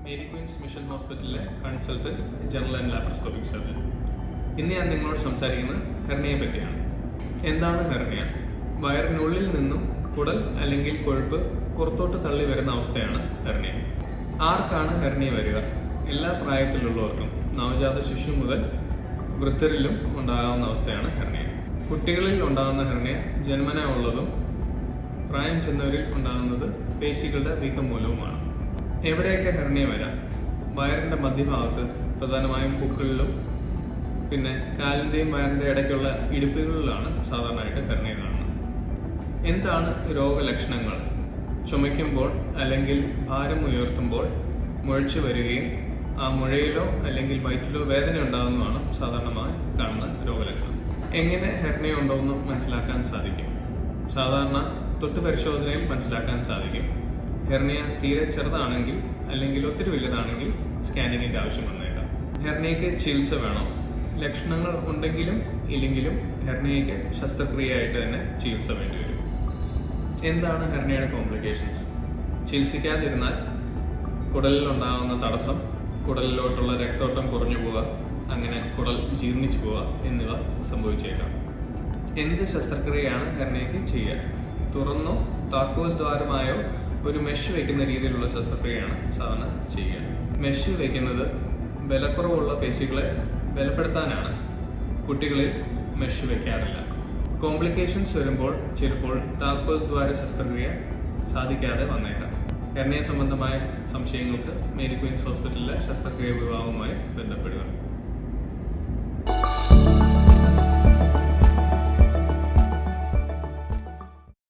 Mary Queen's mission ഹോസ്പിറ്റലിലെ consultant general and laparoscopic surgeon. ഇന്ന് ഞാൻ നിങ്ങളോട് സംസാരിക്കുന്നത് ഹെർണിയയെ പറ്റിയാണ്. എന്താണ് ഹെർണിയ? വയറിനുള്ളിൽ നിന്നും കുടൽ അല്ലെങ്കിൽ കൊഴുപ്പ് പുറത്തോട്ട് തള്ളി വരുന്ന അവസ്ഥയാണ് ഹെർണിയ. ആർക്കാണ് ഹെർണിയ വരിക? എല്ലാ പ്രായത്തിലുള്ളവർക്കും, നവജാത ശിശു മുതൽ വൃദ്ധരിലും ഉണ്ടാകാവുന്ന അവസ്ഥയാണ് ഹെർണിയ. കുട്ടികളിൽ ഉണ്ടാകുന്ന ഹെർണിയ ജന്മന ഉള്ളതും പ്രായം ചെന്നവരിൽ ഉണ്ടാകുന്നത് പേശികളുടെ വീക്കം മൂലവുമാണ്. എവിടെയൊക്കെ ഹെർണിയ വരാം? വയറിൻ്റെ മധ്യഭാഗത്ത്, പ്രധാനമായും പുക്കിളിലും പിന്നെ കാലിൻ്റെയും വയറിൻ്റെ ഇടയ്ക്കുള്ള ഇടുപ്പുകളിലാണ് സാധാരണയായിട്ട് ഹെർണിയ കാണുന്നത്. എന്താണ് രോഗലക്ഷണങ്ങൾ? ചുമയ്ക്കുമ്പോൾ അല്ലെങ്കിൽ ഭാരം ഉയർത്തുമ്പോൾ മുഴച്ചു വരികയും ആ മുഴയിലോ അല്ലെങ്കിൽ വയറ്റിലോ വേദന ഉണ്ടാകുന്നതാണ് സാധാരണമായി കാണുന്ന രോഗലക്ഷണം. എങ്ങനെ ഹെർണിയ ഉണ്ടോയെന്ന് മനസ്സിലാക്കാൻ സാധിക്കും? സാധാരണ തൊട്ട് പരിശോധനയിൽ മനസ്സിലാക്കാൻ സാധിക്കും. ഹെർണിയ തീരെ ചെറുതാണെങ്കിൽ അല്ലെങ്കിൽ ഒത്തിരി വലുതാണെങ്കിൽ സ്കാനിങ്ങിൻ്റെ ആവശ്യം വന്നേക്കാം. ഹെർണിയയ്ക്ക് ചികിത്സ വേണം. ലക്ഷണങ്ങൾ ഉണ്ടെങ്കിലും ഇല്ലെങ്കിലും ഹെർണിയയ്ക്ക് ശസ്ത്രക്രിയയായിട്ട് തന്നെ ചികിത്സ വേണ്ടി വരും. എന്താണ് ഹെർണിയയുടെ കോംപ്ലിക്കേഷൻസ്? ചികിത്സിക്കാതിരുന്നാൽ കുടലിൽ ഉണ്ടാകുന്ന തടസ്സം, കുടലിലോട്ടുള്ള രക്തോട്ടം കുറഞ്ഞു പോവുക, അങ്ങനെ കുടൽ ജീർണിച്ചു പോവുക എന്നിവ സംഭവിച്ചേക്കാം. എന്ത് ശസ്ത്രക്രിയയാണ് ഹെർണിയയ്ക്ക് ചെയ്യുക? തുറന്നോ താക്കോൽ ദ്വാരമായോ ഒരു മെഷ് വയ്ക്കുന്ന രീതിയിലുള്ള ശസ്ത്രക്രിയയാണ് സാധാരണ ചെയ്യുക. മെഷ് വയ്ക്കുന്നത് ബലക്കുറവുള്ള പേശികളെ ബലപ്പെടുത്താനാണ്. കുട്ടികളിൽ മെഷ് വയ്ക്കാറില്ല. കോംപ്ലിക്കേഷൻസ് വരുമ്പോൾ ചിലപ്പോൾ താക്കോൽ ദ്വാര ശസ്ത്രക്രിയ സാധിക്കാതെ വന്നേക്കാം. ഹെർണിയ സംബന്ധമായ സംശയങ്ങൾക്ക് മേരി ക്വീൻസ് ഹോസ്പിറ്റലിലെ ശസ്ത്രക്രിയ വിഭാഗവുമായി ബന്ധപ്പെടുക.